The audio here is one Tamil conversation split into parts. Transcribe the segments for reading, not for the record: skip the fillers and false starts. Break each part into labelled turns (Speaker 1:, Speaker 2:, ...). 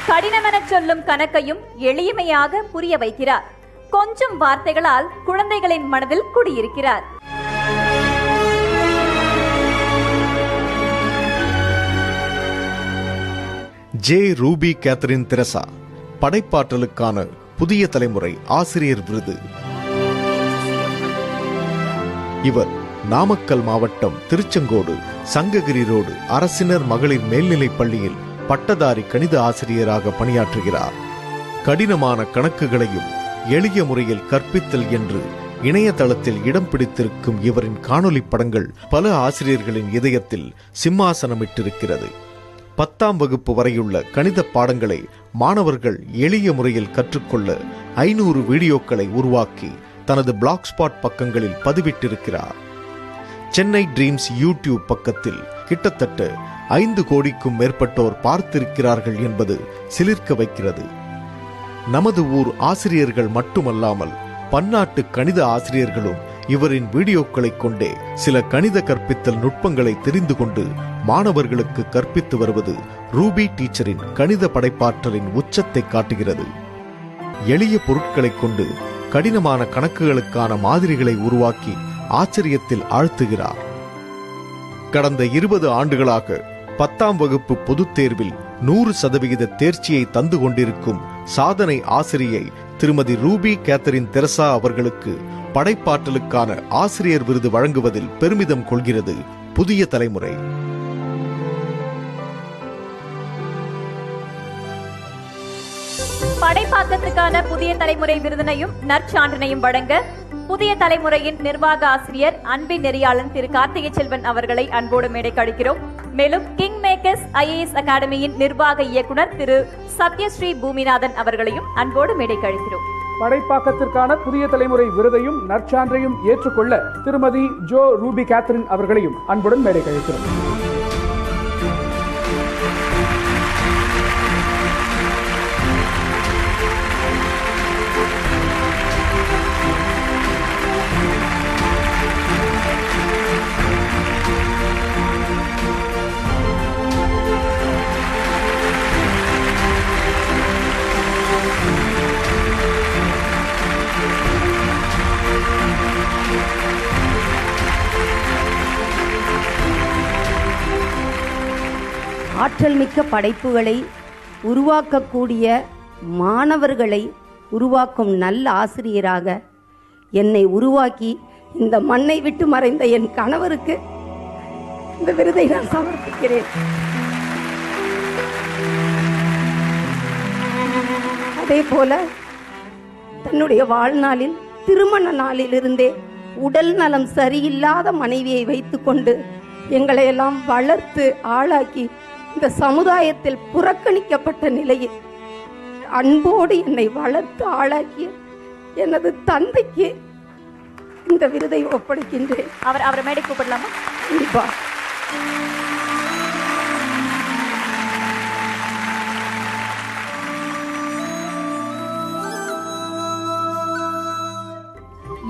Speaker 1: கடினமென சொல்லும் கணக்கையும் எளிமையாக புரிய வைக்கிறார். கொஞ்சம் வார்த்தைகளால் குழந்தைகளின் மனதில் குடியிருக்கிறார்.
Speaker 2: ஜே. ரூபி கேத்தரின் தெரசா படைப்பாற்றலுக்கான புதிய தலைமுறை ஆசிரியர் விருது. இவர் நாமக்கல் மாவட்டம் திருச்செங்கோடு சங்ககிரி ரோடு அரசினர் மகளிர் மேல்நிலைப் பள்ளியில் பட்டதாரி கணித ஆசிரியராக பணியாற்றுகிறார். கடினமான கணக்குகளையும் எளிய முறையில் கற்பித்தல் என்று இணையதளத்தில் இடம் பிடித்திருக்கும் இவரின் காணொலி படங்கள் பல ஆசிரியர்களின் இதயத்தில் சிம்மாசனமிட்டிருக்கிறது. 10ஆம் வகுப்பு வரையுள்ள கணித பாடங்களை மாணவர்கள் எளிய முறையில் கற்றுக்கொள்ள 500 வீடியோக்களை உருவாக்கி தனது பிளாக்ஸ்பாட் பக்கங்களில் பதிவிட்டிருக்கிறார். சென்னை ட்ரீம்ஸ் யூடியூப் பக்கத்தில் கிட்டத்தட்ட 5 கோடிக்கும் மேற்பட்டோர் பார்த்திருக்கிறார்கள் என்பது சிலிர்க்க வைக்கிறது. நமது ஊர் ஆசிரியர்கள் மட்டுமல்லாமல் பன்னாட்டு கணித ஆசிரியர்களும் இவரின் வீடியோக்களை கொண்டே சில கணித கற்பித்தல் நுட்பங்களை தெரிந்து கொண்டு மாணவர்களுக்கு கற்பித்து வருவது ரூபி டீச்சரின் கணித படைப்பாற்றலின் உச்சத்தை காட்டுகிறது. எளிய பொருட்களை கொண்டு கடினமான கணக்குகளுக்கான மாதிரிகளை உருவாக்கி ஆச்சரியத்தில் ஆழ்த்துகிறார். கடந்த 20 ஆண்டுகளாக 10ஆம் வகுப்பு பொதுத் தேர்வில் 100% தேர்ச்சியை தந்து கொண்டிருக்கும் சாதனை ஆசிரியை திருமதி ரூபி கேத்தரின் தெரசா அவர்களுக்கு படைப்பாற்றலுக்கான ஆசிரியர் விருது வழங்குவதில் பெருமிதம் கொள்கிறது புதிய தலைமுறை.
Speaker 1: படைப்பாக்கத்துக்கான புதிய தலைமுறை விருதினையும் நற்சான்றினையும் வழங்க புதிய தலைமுறையின் நிர்வாக ஆசிரியர் அன்பின் நெறியாளன் திரு கார்த்திகை செல்வன் அவர்களை அன்போடு மேடைக்கு அழைக்கிறோம். மேலும் கிங் மேக்கர்ஸ் IAS அகாடமியின் நிர்வாக இயக்குனர் திரு சத்யஸ்ரீ பூமிநாதன் அவர்களையும் அன்போடு மேடைக்கு அழைக்கிறோம்.
Speaker 3: படைப்பாக்கத்திற்கான புதிய தலைமுறை விருதையும் நற்சான்றையும் ஏற்றுக்கொள்ள திருமதி ஜோ. ரூபி கேத்தரின் அவர்களையும் அன்புடன் மேடைக்கு அழைக்கிறோம்.
Speaker 4: ஆற்றல் மிக்க படைப்புகளை உருவாக்கக்கூடிய மாணவர்களை உருவாக்கும் நல்ல ஆசிரியராக என்னை உருவாக்கி இந்த மண்ணை விட்டு மறைந்த என் கணவருக்கு இந்த விருதை நான் சமர்ப்பிக்கிறேன். அதே போல தன்னுடைய வாழ்நாளில் திருமண நாளிலிருந்தே உடல் நலம் சரியில்லாத மனைவியை வைத்துக்கொண்டு எங்களை எல்லாம் வளர்த்து ஆளாக்கி இந்த சமுதாயத்தில் புறக்கணிக்கப்பட்ட நிலையில் அன்போடு என்னை வளர்த்து ஆளாக்கிய எனது தந்தைக்கு இந்த விருதை ஒப்படைக்கின்றேன்.
Speaker 1: அவரை மேடை கூப்பிடலாமா?
Speaker 4: கண்டிப்பா.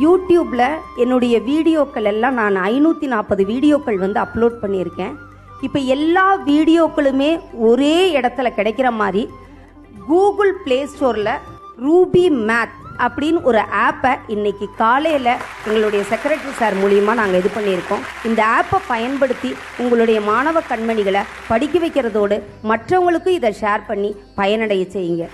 Speaker 4: யூடியூப்ல என்னுடைய வீடியோக்கள் எல்லாம் நான் 540 வீடியோக்கள் அப்லோட் பண்ணியிருக்கேன். இப்போ எல்லா வீடியோக்களுமே ஒரே இடத்துல கிடைக்கிற மாதிரி கூகுள் பிளே ஸ்டோரில் ரூபி மேத் அப்படின்னு ஒரு ஆப்பை இன்னைக்கு காலையில் எங்களுடைய செக்ரட்டரி சார் மூலியமாக நாங்கள் இது பண்ணியிருக்கோம். இந்த ஆப்பை பயன்படுத்தி உங்களுடைய மாணவ கண்மணிகளை படிக்க வைக்கிறதோடு மற்றவங்களுக்கும் இதை ஷேர் பண்ணி பயனடைய செய்யுங்க.